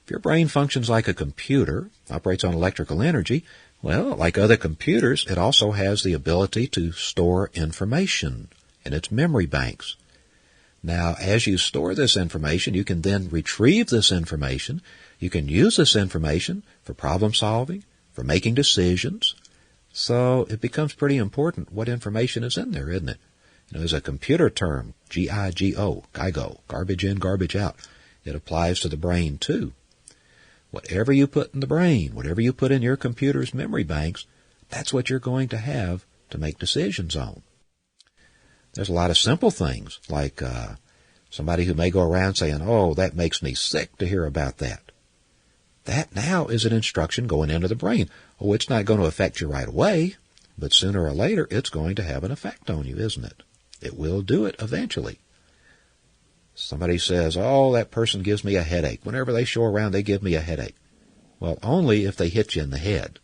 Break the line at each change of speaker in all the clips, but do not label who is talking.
If your brain functions like a computer, operates on electrical energy, well, like other computers, it also has the ability to store information in its memory banks. Now, as you store this information, you can then retrieve this information. You can use this information for problem solving, for making decisions. So it becomes pretty important what information is in there, isn't it? There's a computer term, GIGO, GIGO, garbage in, garbage out. It applies to the brain too. Whatever you put in the brain, whatever you put in your computer's memory banks, that's what you're going to have to make decisions on. There's a lot of simple things, like somebody who may go around saying, oh, that makes me sick to hear about that. That now is an instruction going into the brain. Oh, it's not going to affect you right away, but sooner or later it's going to have an effect on you, isn't it? It will do it eventually. Somebody says, oh, that person gives me a headache. Whenever they show around, they give me a headache. Well, only if they hit you in the head.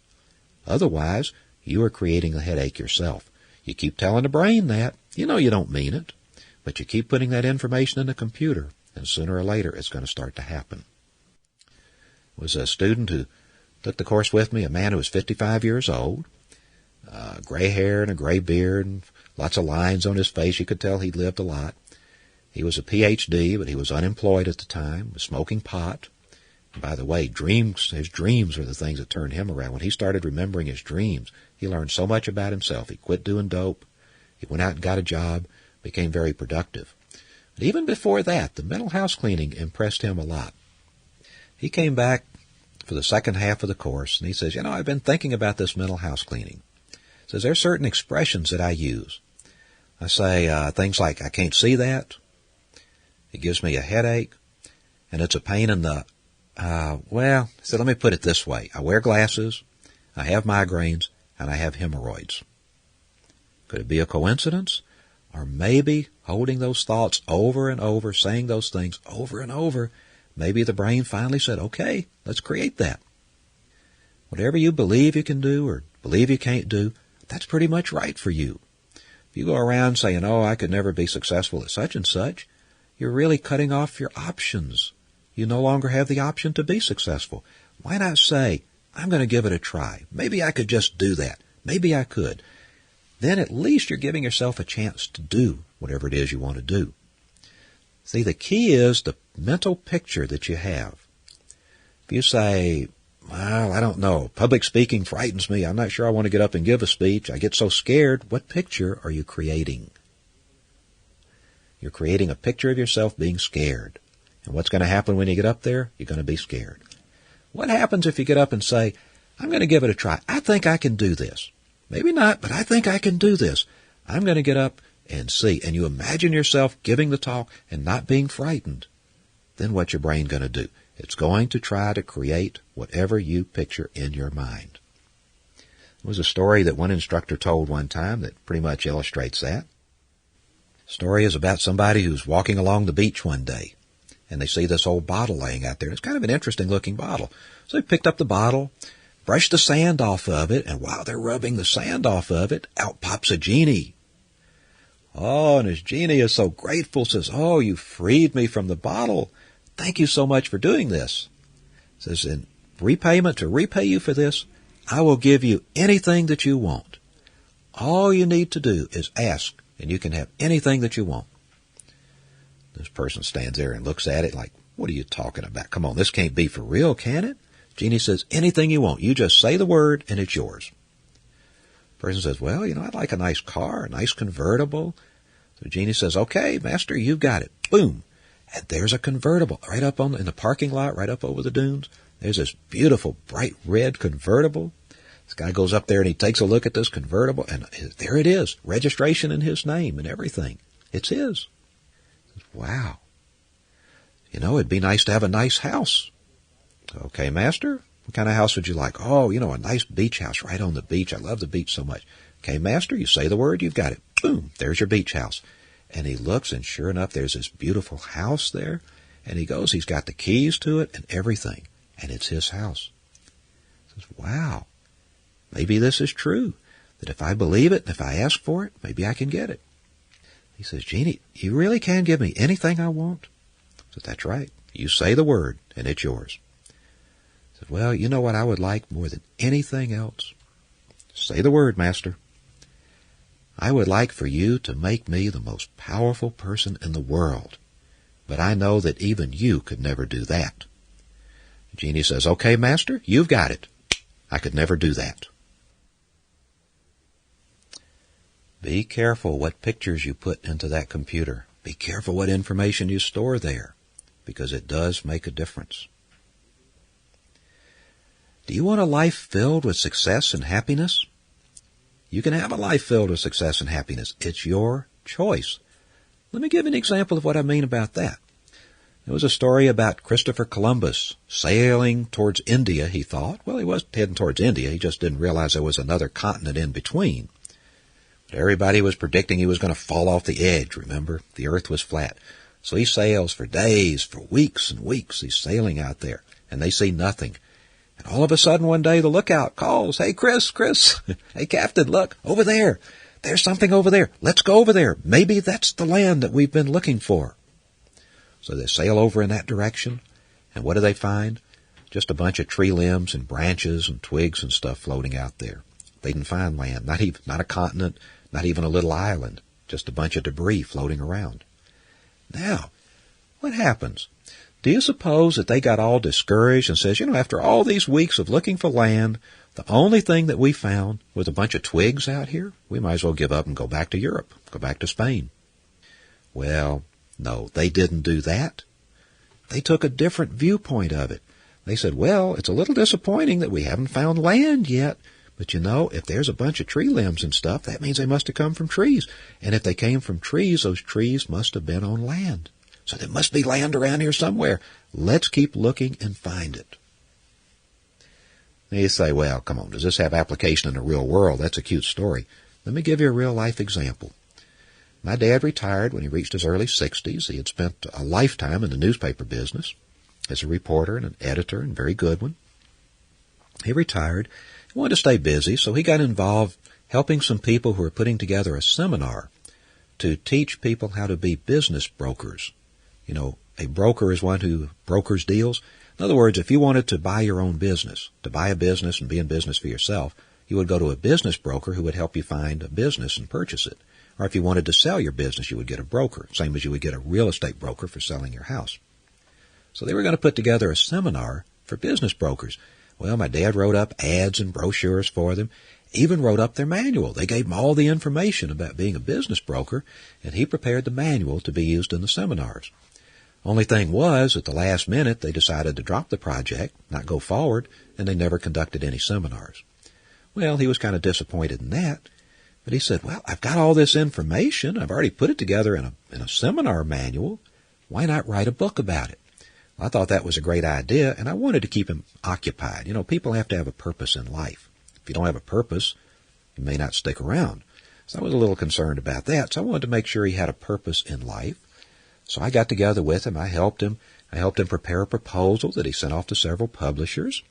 Otherwise, you are creating the headache yourself. You keep telling the brain that. You know you don't mean it, but you keep putting that information in the computer, and sooner or later it's going to start to happen. There was a student who took the course with me, a man who was 55 years old, gray hair and a gray beard, and lots of lines on his face. You could tell he'd lived a lot. He was a PhD, but he was unemployed at the time, was smoking pot. And by the way, his dreams were the things that turned him around. When he started remembering his dreams, he learned so much about himself. He quit doing dope. He went out and got a job, became very productive. But even before that, the mental house cleaning impressed him a lot. He came back for the second half of the course, and he says, I've been thinking about this mental house cleaning. He says, there are certain expressions that I use. I say things like, I can't see that. It gives me a headache, and it's a pain in the, so let me put it this way. I wear glasses, I have migraines, and I have hemorrhoids. Could it be a coincidence? Or maybe holding those thoughts over and over, saying those things over and over, maybe the brain finally said, okay, let's create that. Whatever you believe you can do or believe you can't do, that's pretty much right for you. If you go around saying, oh, I could never be successful at such and such, you're really cutting off your options. You no longer have the option to be successful. Why not say, I'm going to give it a try. Maybe I could just do that. Maybe I could. Then at least you're giving yourself a chance to do whatever it is you want to do. See, the key is the mental picture that you have. If you say, well, I don't know, public speaking frightens me. I'm not sure I want to get up and give a speech. I get so scared. What picture are you creating? You're creating a picture of yourself being scared. And what's going to happen when you get up there? You're going to be scared. What happens if you get up and say, I'm going to give it a try. I think I can do this. Maybe not, but I think I can do this. I'm going to get up and see. And you imagine yourself giving the talk and not being frightened. Then what's your brain going to do? It's going to try to create whatever you picture in your mind. There was a story that one instructor told one time that pretty much illustrates that. The story is about somebody who's walking along the beach one day, and they see this old bottle laying out there. It's kind of an interesting-looking bottle. So they picked up the bottle, brushed the sand off of it, and while they're rubbing the sand off of it, out pops a genie. Oh, and his genie is so grateful, says, oh, you freed me from the bottle. Thank you so much for doing this. Says, in repayment, to repay you for this, I will give you anything that you want. All you need to do is ask, and you can have anything that you want. This person stands there and looks at it like, what are you talking about? Come on, this can't be for real, can it? Genie says, anything you want. You just say the word, and it's yours. The person says, well, I'd like a nice car, a nice convertible. So Genie says, okay, master, you've got it. Boom. And there's a convertible right up in the parking lot, right up over the dunes. There's this beautiful, bright red convertible. This guy goes up there and he takes a look at this convertible, and there it is, registration in his name and everything. It's his. Wow. It'd be nice to have a nice house. Okay, master, what kind of house would you like? Oh, a nice beach house right on the beach. I love the beach so much. Okay, master, you say the word, you've got it. Boom, there's your beach house. And he looks, and sure enough, there's this beautiful house there. And he goes, he's got the keys to it and everything. And it's his house. He says, wow, maybe this is true. That if I believe it, and if I ask for it, maybe I can get it. He says, Genie, you really can give me anything I want? I said, that's right. You say the word, and it's yours. Said, well, you know what I would like more than anything else? Say the word, Master. I would like for you to make me the most powerful person in the world, but I know that even you could never do that. The genie says, okay, Master, you've got it. I could never do that. Be careful what pictures you put into that computer. Be careful what information you store there, because it does make a difference. Do you want a life filled with success and happiness? You can have a life filled with success and happiness. It's your choice. Let me give an example of what I mean about that. There was a story about Christopher Columbus sailing towards India, he thought. Well, he wasn't heading towards India. He just didn't realize there was another continent in between. But everybody was predicting he was going to fall off the edge, remember? The earth was flat. So he sails for days, for weeks and weeks. He's sailing out there, and they see nothing. And all of a sudden one day the lookout calls, hey, Chris, hey, Captain, look, over there. There's something over there. Let's go over there. Maybe that's the land that we've been looking for. So they sail over in that direction, and what do they find? Just a bunch of tree limbs and branches and twigs and stuff floating out there. They didn't find land, not a continent, not even a little island, just a bunch of debris floating around. Now, what happens? Do you suppose that they got all discouraged and says, after all these weeks of looking for land, the only thing that we found was a bunch of twigs out here? We might as well give up and go back to Europe, go back to Spain. Well, no, they didn't do that. They took a different viewpoint of it. They said, well, it's a little disappointing that we haven't found land yet, but if there's a bunch of tree limbs and stuff, that means they must have come from trees. And if they came from trees, those trees must have been on land. So there must be land around here somewhere. Let's keep looking and find it. Now you say, well, come on, does this have application in the real world? That's a cute story. Let me give you a real-life example. My dad retired when he reached his early 60s. He had spent a lifetime in the newspaper business as a reporter and an editor, and a very good one. He retired. He wanted to stay busy, so he got involved helping some people who were putting together a seminar to teach people how to be business brokers. A broker is one who brokers deals. In other words, if you wanted to buy your own business, to buy a business and be in business for yourself, you would go to a business broker who would help you find a business and purchase it. Or if you wanted to sell your business, you would get a broker, same as you would get a real estate broker for selling your house. So they were going to put together a seminar for business brokers. Well, my dad wrote up ads and brochures for them, even wrote up their manual. They gave him all the information about being a business broker, and he prepared the manual to be used in the seminars. Only thing was, at the last minute, they decided to drop the project, not go forward, and they never conducted any seminars. Well, he was kind of disappointed in that, but he said, well, I've got all this information. I've already put it together in a seminar manual. Why not write a book about it? Well, I thought that was a great idea, and I wanted to keep him occupied. People have to have a purpose in life. If you don't have a purpose, you may not stick around. So I was a little concerned about that, so I wanted to make sure he had a purpose in life. So I got together with him. I helped him prepare a proposal that he sent off to several publishers.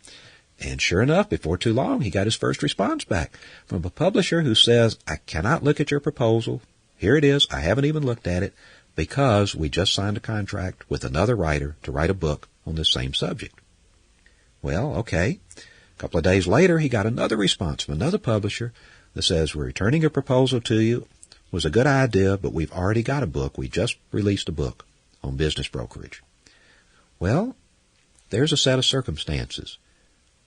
And sure enough, before too long, he got his first response back from a publisher who says, I cannot look at your proposal. Here it is. I haven't even looked at it because we just signed a contract with another writer to write a book on this same subject. Well, okay. A couple of days later, he got another response from another publisher that says, we're returning a proposal to you. It was a good idea, but we've already got a book. We just released a book on business brokerage. Well, there's a set of circumstances.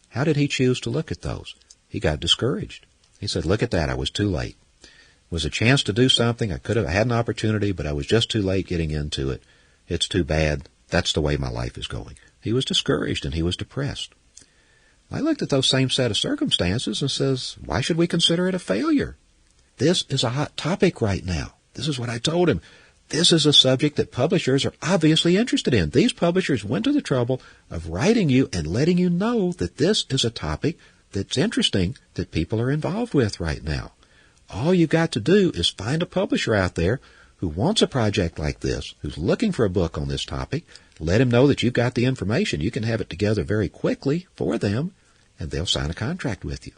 How did he choose to look at those? He got discouraged. He said, look at that. I was too late. It was a chance to do something. I had an opportunity, but I was just too late getting into it. It's too bad. That's the way my life is going. He was discouraged and he was depressed. I looked at those same set of circumstances and says, why should we consider it a failure? This is a hot topic right now. This is what I told him. This is a subject that publishers are obviously interested in. These publishers went to the trouble of writing you and letting you know that this is a topic that's interesting that people are involved with right now. All you got to do is find a publisher out there who wants a project like this, who's looking for a book on this topic. Let him know that you've got the information. You can have it together very quickly for them, and they'll sign a contract with you.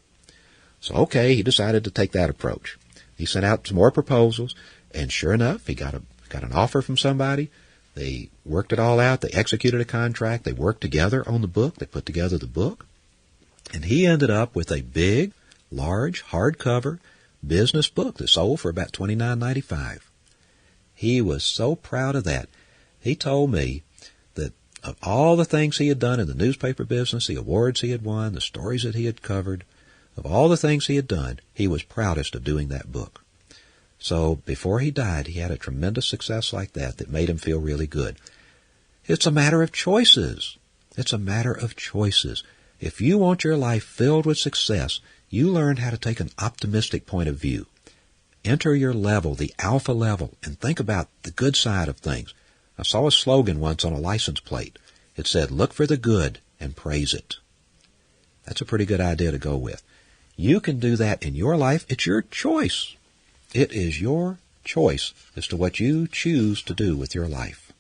So, okay, he decided to take that approach. He sent out some more proposals, and sure enough, he got an offer from somebody. They worked it all out. They executed a contract. They worked together on the book. They put together the book. And he ended up with a big, large, hardcover business book that sold for about $29.95. He was so proud of that. He told me that of all the things he had done in the newspaper business, the awards he had won, the stories that he had covered, of all the things he had done, he was proudest of doing that book. So before he died, he had a tremendous success like that made him feel really good. It's a matter of choices. It's a matter of choices. If you want your life filled with success, you learn how to take an optimistic point of view. Enter your level, the alpha level, and think about the good side of things. I saw a slogan once on a license plate. It said, "Look for the good and praise it." That's a pretty good idea to go with. You can do that in your life. It's your choice. It is your choice as to what you choose to do with your life.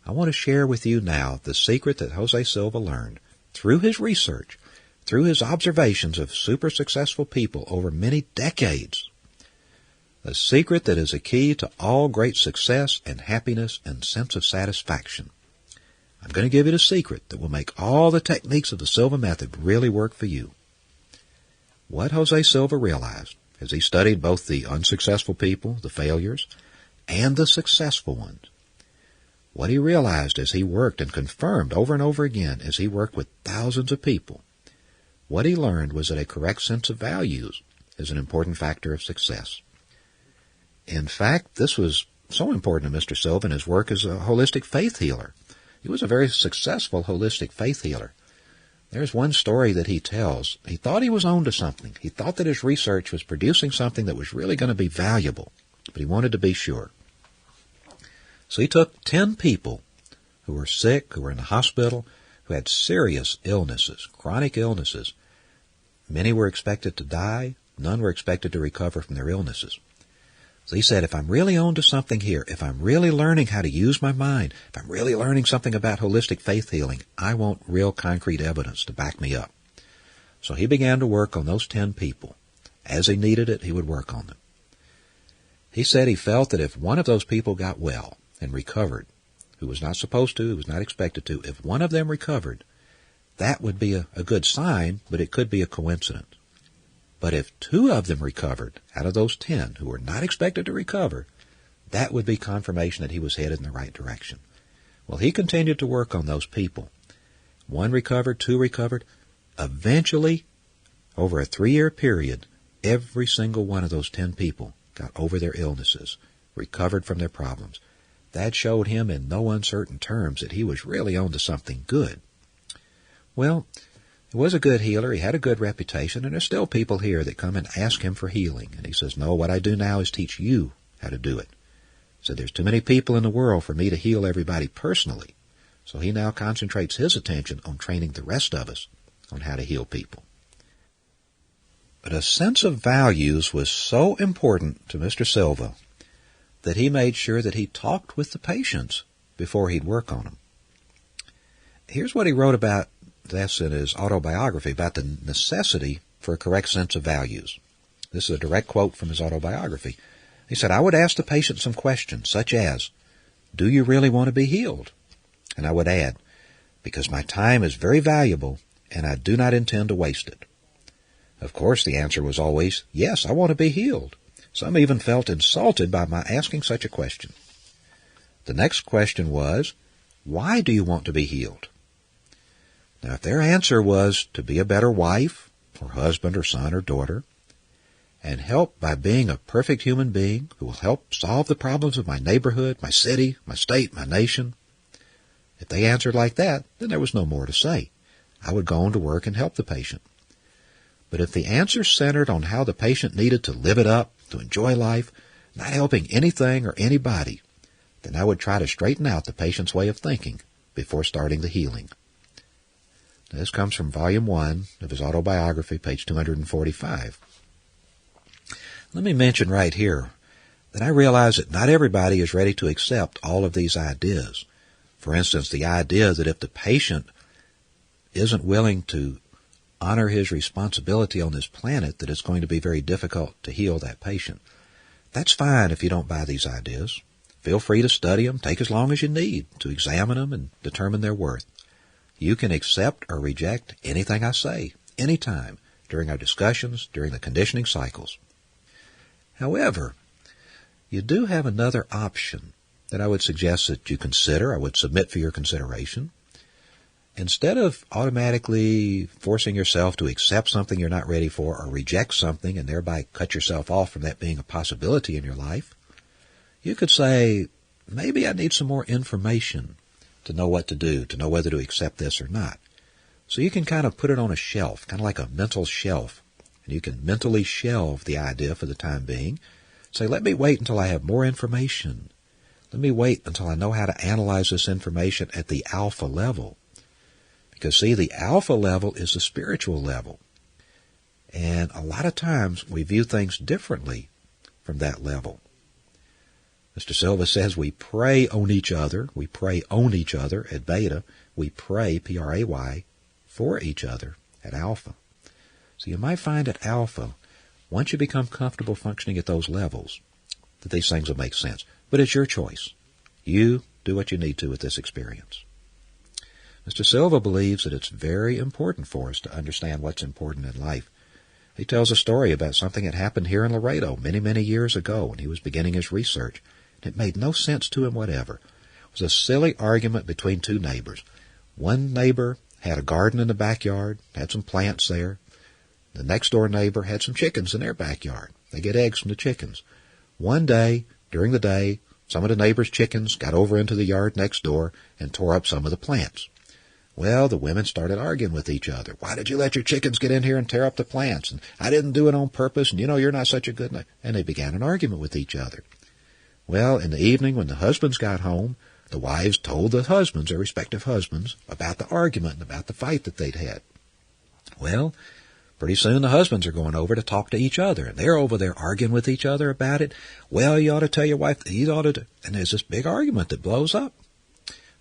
I want to share with you now the secret that Jose Silva learned through his research, through his observations of super successful people over many decades. A secret that is a key to all great success and happiness and sense of satisfaction. I'm going to give you a secret that will make all the techniques of the Silva method really work for you. What Jose Silva realized as he studied both the unsuccessful people, the failures, and the successful ones, what he realized as he worked and confirmed over and over again as he worked with thousands of people, what he learned was that a correct sense of values is an important factor of success. In fact, this was so important to Mr. Silva in his work as a holistic faith healer. He was a very successful holistic faith healer. There's one story that he tells. He thought he was onto something. He thought that his research was producing something that was really going to be valuable, but he wanted to be sure. So he took 10 people who were sick, who were in the hospital, who had serious illnesses, chronic illnesses. Many were expected to die. None were expected to recover from their illnesses. So he said, if I'm really on to something here, if I'm really learning how to use my mind, if I'm really learning something about holistic faith healing, I want real concrete evidence to back me up. So he began to work on those 10 people. As he needed it, he would work on them. He said he felt that if one of those people got well and recovered, who was not supposed to, who was not expected to, if one of them recovered, that would be a good sign, but it could be a coincidence. But if 2 of them recovered out of those 10 who were not expected to recover, that would be confirmation that he was headed in the right direction. Well, he continued to work on those people. 1 recovered, 2 recovered. Eventually, over a 3-year period, every single one of those 10 people got over their illnesses, recovered from their problems. That showed him in no uncertain terms that he was really on to something good. Well, he was a good healer. He had a good reputation, and there's still people here that come and ask him for healing. And he says, no, what I do now is teach you how to do it. So there's too many people in the world for me to heal everybody personally. So he now concentrates his attention on training the rest of us on how to heal people. But a sense of values was so important to Mr. Silva that he made sure that he talked with the patients before he'd work on them. Here's what he wrote about this in his autobiography, about the necessity for a correct sense of values. This is a direct quote from his autobiography. He said, I would ask the patient some questions, such as, do you really want to be healed? And I would add, because my time is very valuable and I do not intend to waste it. Of course, the answer was always, yes, I want to be healed. Some even felt insulted by my asking such a question. The next question was, why do you want to be healed? Now, if their answer was to be a better wife, or husband, or son, or daughter, and help by being a perfect human being who will help solve the problems of my neighborhood, my city, my state, my nation, if they answered like that, then there was no more to say. I would go on to work and help the patient. But if the answer centered on how the patient needed to live it up, to enjoy life, not helping anything or anybody, then I would try to straighten out the patient's way of thinking before starting the healing. This comes from Volume 1 of his autobiography, page 245. Let me mention right here that I realize that not everybody is ready to accept all of these ideas. For instance, the idea that if the patient isn't willing to honor his responsibility on this planet, that it's going to be very difficult to heal that patient. That's fine if you don't buy these ideas. Feel free to study them. Take as long as you need to examine them and determine their worth. You can accept or reject anything I say, anytime, during our discussions, during the conditioning cycles. However, you do have another option that I would suggest that you consider, I would submit for your consideration. Instead of automatically forcing yourself to accept something you're not ready for or reject something and thereby cut yourself off from that being a possibility in your life, you could say, maybe I need some more information to know what to do, to know whether to accept this or not. So you can kind of put it on a shelf, kind of like a mental shelf, and you can mentally shelve the idea for the time being. Say, let me wait until I have more information. Let me wait until I know how to analyze this information at the alpha level. Because, see, the alpha level is the spiritual level. And a lot of times we view things differently from that level. Mr. Silva says we prey on each other. We prey on each other at beta. We pray, P-R-A-Y, for each other at alpha. So you might find at alpha, once you become comfortable functioning at those levels, that these things will make sense. But it's your choice. You do what you need to with this experience. Mr. Silva believes that it's very important for us to understand what's important in life. He tells a story about something that happened here in Laredo many, many years ago when he was beginning his research. It made no sense to him whatever. It was a silly argument between two neighbors. One neighbor had a garden in the backyard, had some plants there. The next door neighbor had some chickens in their backyard. They get eggs from the chickens. One day, during the day, some of the neighbor's chickens got over into the yard next door and tore up some of the plants. Well, the women started arguing with each other. Why did you let your chickens get in here and tear up the plants? And I didn't do it on purpose, and you're not such a good neighbor. And they began an argument with each other. Well, in the evening when the husbands got home, the wives told the husbands, their respective husbands, about the argument and about the fight that they'd had. Well, pretty soon the husbands are going over to talk to each other, and they're over there arguing with each other about it. Well, you ought to tell your wife, you ought to, and there's this big argument that blows up.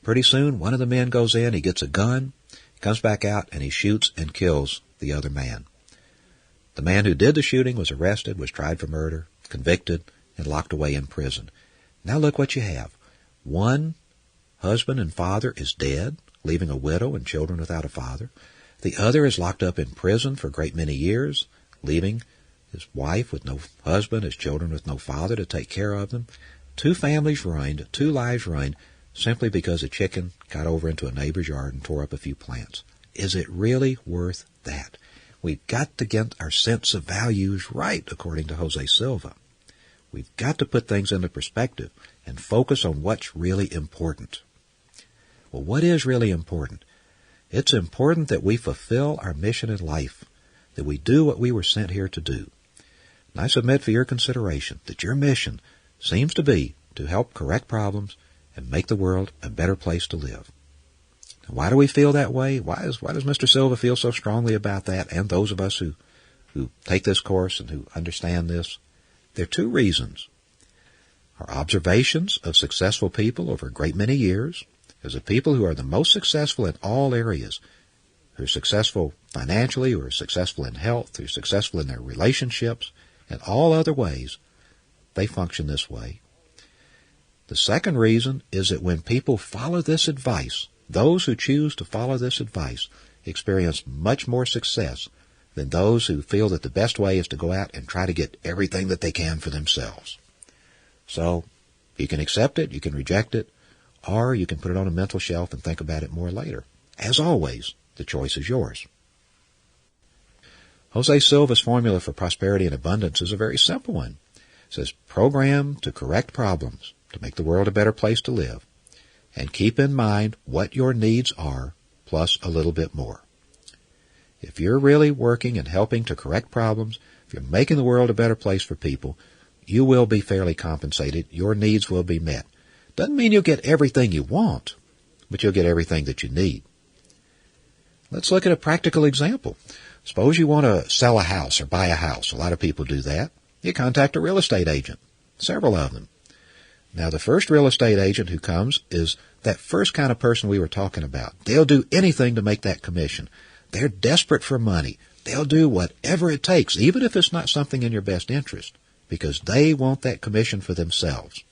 Pretty soon, one of the men goes in, he gets a gun, comes back out, and he shoots and kills the other man. The man who did the shooting was arrested, was tried for murder, convicted, and locked away in prison. Now look what you have. One husband and father is dead, leaving a widow and children without a father. The other is locked up in prison for a great many years, leaving his wife with no husband, his children with no father to take care of them. 2 families ruined, 2 lives ruined, simply because a chicken got over into a neighbor's yard and tore up a few plants. Is it really worth that? We've got to get our sense of values right, according to Jose Silva. We've got to put things into perspective and focus on what's really important. Well, what is really important? It's important that we fulfill our mission in life, that we do what we were sent here to do. And I submit for your consideration that your mission seems to be to help correct problems and make the world a better place to live. Now, why do we feel that way? Why does Mr. Silva feel so strongly about that, and those of us who take this course and who understand this? There are 2 reasons. Our observations of successful people over a great many years, as the people who are the most successful in all areas, who are successful financially, who are successful in health, who are successful in their relationships, and all other ways, they function this way. The second reason is that when people follow this advice, those who choose to follow this advice experience much more success than those who feel that the best way is to go out and try to get everything that they can for themselves. So you can accept it, you can reject it, or you can put it on a mental shelf and think about it more later. As always, the choice is yours. Jose Silva's formula for prosperity and abundance is a very simple one. It says, program to correct problems, to make the world a better place to live, and keep in mind what your needs are, plus a little bit more. If you're really working and helping to correct problems, if you're making the world a better place for people, you will be fairly compensated. Your needs will be met. Doesn't mean you'll get everything you want, but you'll get everything that you need. Let's look at a practical example. Suppose you want to sell a house or buy a house. A lot of people do that. You contact a real estate agent, several of them. Now, the first real estate agent who comes is that first kind of person we were talking about. They'll do anything to make that commission. They're desperate for money. They'll do whatever it takes, even if it's not something in your best interest, because they want that commission for themselves.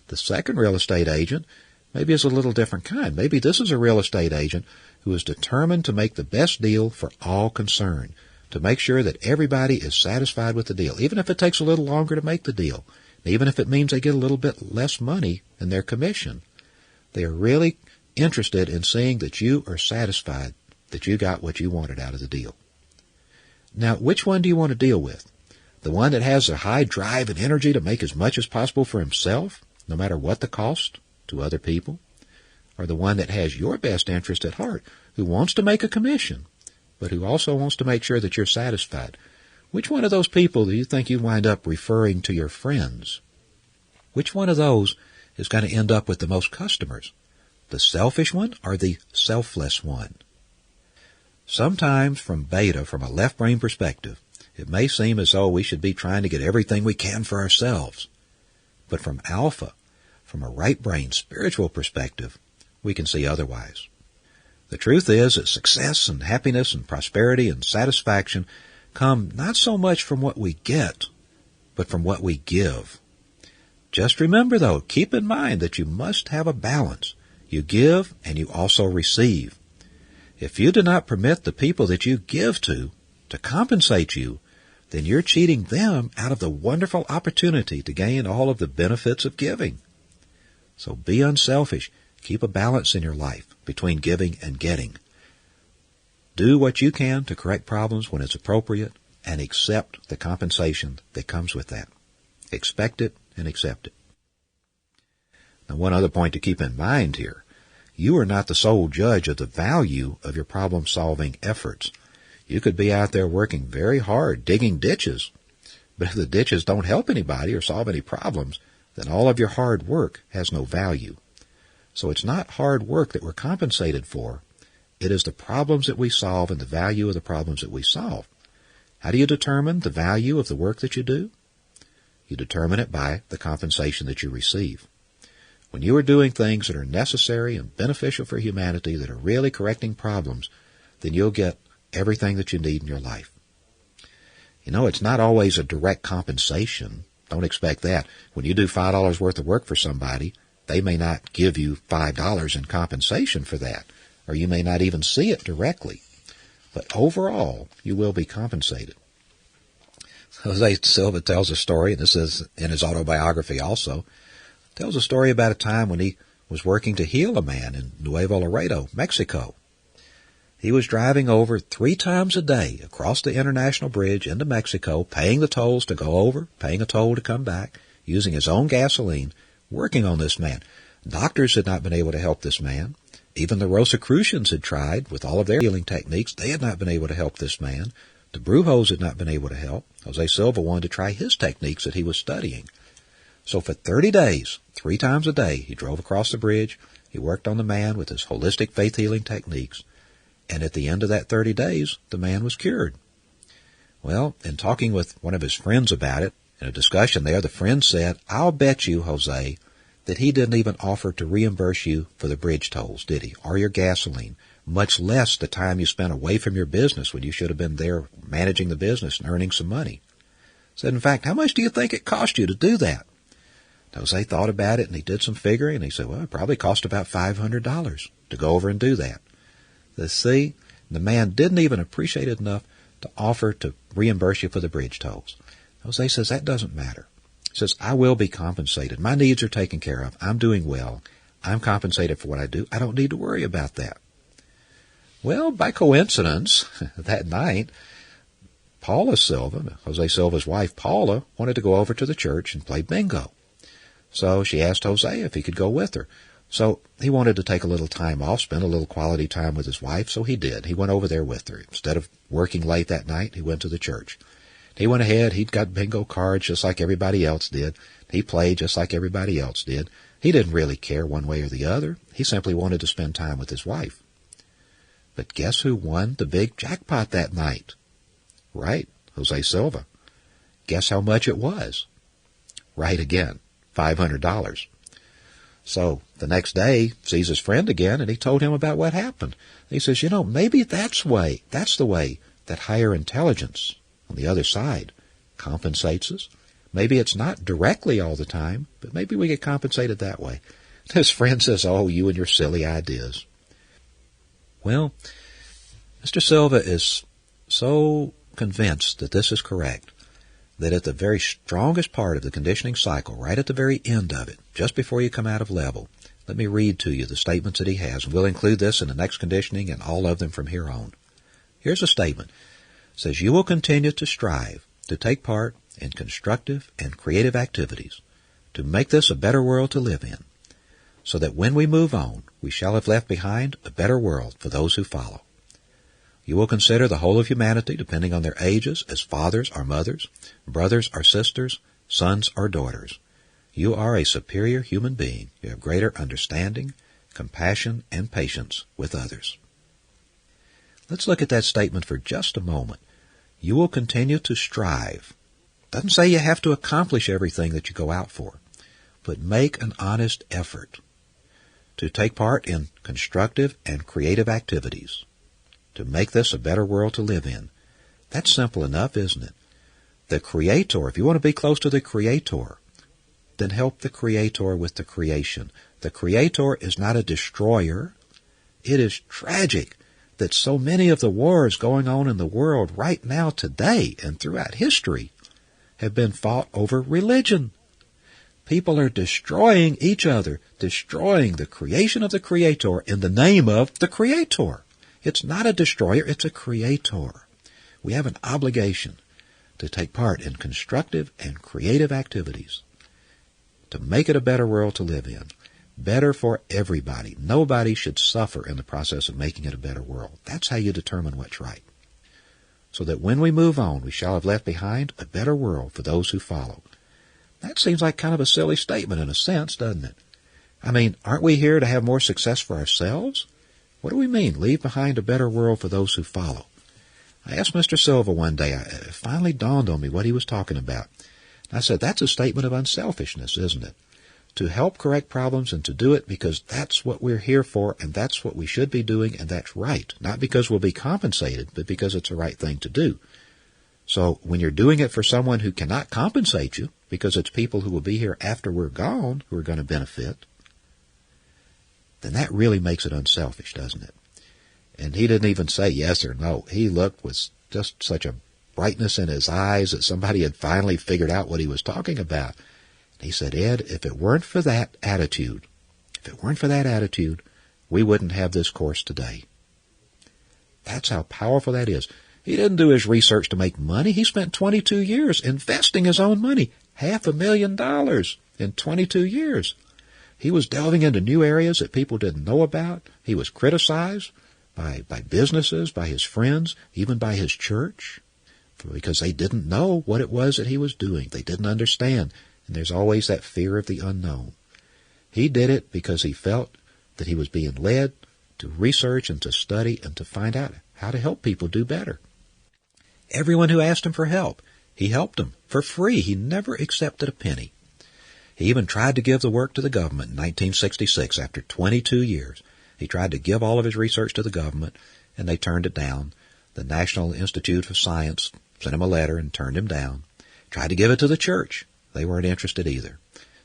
The second real estate agent maybe is a little different kind. Maybe this is a real estate agent who is determined to make the best deal for all concerned, to make sure that everybody is satisfied with the deal, even if it takes a little longer to make the deal, even if it means they get a little bit less money in their commission. They are really interested in seeing that you are satisfied, that you got what you wanted out of the deal. Now, which one do you want to deal with? The one that has a high drive and energy to make as much as possible for himself, no matter what the cost to other people? Or the one that has your best interest at heart, who wants to make a commission, but who also wants to make sure that you're satisfied? Which one of those people do you think you wind up referring to your friends? Which one of those is going to end up with the most customers? The selfish one or the selfless one? Sometimes from beta, from a left brain perspective, it may seem as though we should be trying to get everything we can for ourselves. But from alpha, from a right brain spiritual perspective, we can see otherwise. The truth is that success and happiness and prosperity and satisfaction come not so much from what we get, but from what we give. Just remember, though, keep in mind that you must have a balance. You give and you also receive. If you do not permit the people that you give to compensate you, then you're cheating them out of the wonderful opportunity to gain all of the benefits of giving. So be unselfish. Keep a balance in your life between giving and getting. Do what you can to correct problems when it's appropriate and accept the compensation that comes with that. Expect it and accept it. Now, one other point to keep in mind here. You are not the sole judge of the value of your problem-solving efforts. You could be out there working very hard, digging ditches, but if the ditches don't help anybody or solve any problems, then all of your hard work has no value. So it's not hard work that we're compensated for. It is the problems that we solve and the value of the problems that we solve. How do you determine the value of the work that you do? You determine it by the compensation that you receive. When you are doing things that are necessary and beneficial for humanity, that are really correcting problems, then you'll get everything that you need in your life. You know, it's not always a direct compensation. Don't expect that. When you do $5 worth of work for somebody, they may not give you $5 in compensation for that, or you may not even see it directly. But overall, you will be compensated. Jose Silva tells a story, and this is in his autobiography also, tells a story about a time when he was working to heal a man in Nuevo Laredo, Mexico. He was driving over 3 times a day across the international bridge into Mexico, paying the tolls to go over, paying a toll to come back, using his own gasoline, working on this man. Doctors had not been able to help this man. Even the Rosicrucians had tried with all of their healing techniques. They had not been able to help this man. The Brujos had not been able to help. Jose Silva wanted to try his techniques that he was studying. So for 30 days, 3 times a day, he drove across the bridge. He worked on the man with his holistic faith healing techniques. And at the end of that 30 days, the man was cured. Well, in talking with one of his friends about it, in a discussion there, the friend said, "I'll bet you, Jose, that he didn't even offer to reimburse you for the bridge tolls, did he? Or your gasoline, much less the time you spent away from your business when you should have been there managing the business and earning some money." Said, "In fact, how much do you think it cost you to do that?" Jose thought about it, and he did some figuring, and he said, "Well, it probably cost about $500 to go over and do that." See, the man didn't even appreciate it enough to offer to reimburse you for the bridge tolls. Jose says, that doesn't matter. He says, I will be compensated. My needs are taken care of. I'm doing well. I'm compensated for what I do. I don't need to worry about that. Well, by coincidence, that night, Paula Silva, Jose Silva's wife, Paula, wanted to go over to the church and play bingo. So she asked Jose if he could go with her. So he wanted to take a little time off, spend a little quality time with his wife, so he did. He went over there with her. Instead of working late that night, he went to the church. He went ahead. He'd got bingo cards just like everybody else did. He played just like everybody else did. He didn't really care one way or the other. He simply wanted to spend time with his wife. But guess who won the big jackpot that night? Right, Jose Silva. Guess how much it was? Right again, $500. So the next day, sees his friend again, and he told him about what happened. He says, maybe that's the way that higher intelligence on the other side compensates us. Maybe it's not directly all the time, but maybe we get compensated that way. His friend says, oh, you and your silly ideas. Well, Mr. Silva is so convinced that this is correct that at the very strongest part of the conditioning cycle, right at the very end of it, just before you come out of level, let me read to you the statements that he has, and we'll include this in the next conditioning and all of them from here on. Here's a statement. It says, you will continue to strive to take part in constructive and creative activities to make this a better world to live in, so that when we move on, we shall have left behind a better world for those who follow. You will consider the whole of humanity, depending on their ages, as fathers or mothers, brothers or sisters, sons or daughters. You are a superior human being. You have greater understanding, compassion, and patience with others. Let's look at that statement for just a moment. You will continue to strive. Doesn't say you have to accomplish everything that you go out for, but make an honest effort to take part in constructive and creative activities to make this a better world to live in. That's simple enough, isn't it? The Creator, if you want to be close to the Creator, then help the Creator with the creation. The Creator is not a destroyer. It is tragic that so many of the wars going on in the world right now today and throughout history have been fought over religion. People are destroying each other, destroying the creation of the Creator in the name of the Creator. It's not a destroyer, it's a Creator. We have an obligation to take part in constructive and creative activities to make it a better world to live in. Better for everybody. Nobody should suffer in the process of making it a better world. That's how you determine what's right. So that when we move on, we shall have left behind a better world for those who follow. That seems like kind of a silly statement in a sense, doesn't it? I mean, aren't we here to have more success for ourselves? What do we mean, leave behind a better world for those who follow? I asked Mr. Silva one day, it finally dawned on me what he was talking about. I said, that's a statement of unselfishness, isn't it? To help correct problems and to do it because that's what we're here for and that's what we should be doing and that's right. Not because we'll be compensated, but because it's the right thing to do. So when you're doing it for someone who cannot compensate you, because it's people who will be here after we're gone who are going to benefit, then that really makes it unselfish, doesn't it? And he didn't even say yes or no. He looked with just such a brightness in his eyes that somebody had finally figured out what he was talking about. And he said, Ed, if it weren't for that attitude, we wouldn't have this course today. That's how powerful that is. He didn't do his research to make money. He spent 22 years investing his own money, $500,000 in 22 years. He was delving into new areas that people didn't know about. He was criticized by businesses, by his friends, even by his church, because they didn't know what it was that he was doing. They didn't understand, and there's always that fear of the unknown. He did it because he felt that he was being led to research and to study and to find out how to help people do better. Everyone who asked him for help, he helped them for free. He never accepted a penny. He even tried to give the work to the government in 1966 after 22 years. He tried to give all of his research to the government, and they turned it down. The National Institute of Science sent him a letter and turned him down. Tried to give it to the church. They weren't interested either.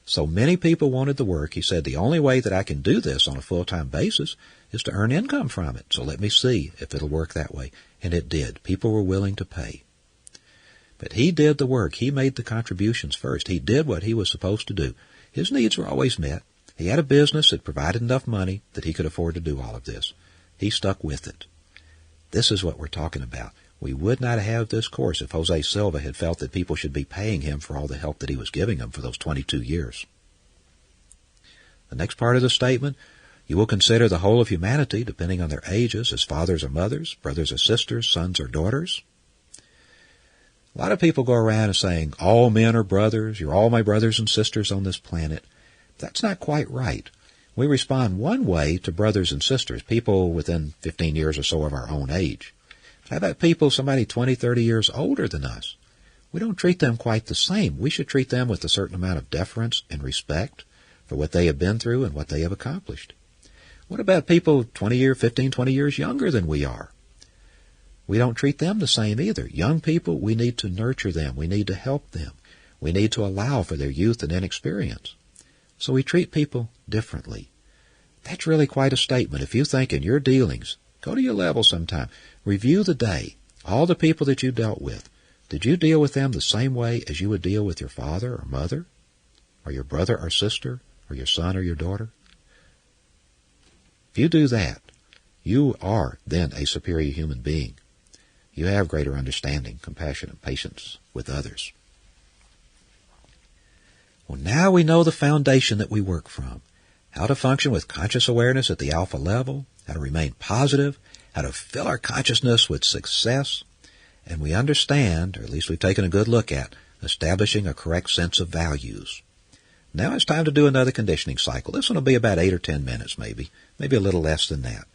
So many people wanted the work. He said, the only way that I can do this on a full-time basis is to earn income from it. So let me see if it'll work that way. And it did. People were willing to pay. But he did the work. He made the contributions first. He did what he was supposed to do. His needs were always met. He had a business that provided enough money that he could afford to do all of this. He stuck with it. This is what we're talking about. We would not have this course if Jose Silva had felt that people should be paying him for all the help that he was giving them for those 22 years. The next part of the statement, you will consider the whole of humanity, depending on their ages, as fathers or mothers, brothers or sisters, sons or daughters. A lot of people go around and saying, all men are brothers, you're all my brothers and sisters on this planet. That's not quite right. We respond one way to brothers and sisters, people within 15 years or so of our own age. How about people, somebody 20, 30 years older than us? We don't treat them quite the same. We should treat them with a certain amount of deference and respect for what they have been through and what they have accomplished. What about people 20 years younger than we are? We don't treat them the same either. Young people, we need to nurture them. We need to help them. We need to allow for their youth and inexperience. So we treat people differently. That's really quite a statement. If you think in your dealings, go to your level sometime. Review the day. All the people that you dealt with. Did you deal with them the same way as you would deal with your father or mother, or your brother or sister, or your son or your daughter? If you do that, you are then a superior human being. You have greater understanding, compassion, and patience with others. Well, now we know the foundation that we work from. How to function with conscious awareness at the alpha level, how to remain positive, how to fill our consciousness with success, and we understand, or at least we've taken a good look at, establishing a correct sense of values. Now it's time to do another conditioning cycle. This one will be about 8 or 10 minutes maybe a little less than that.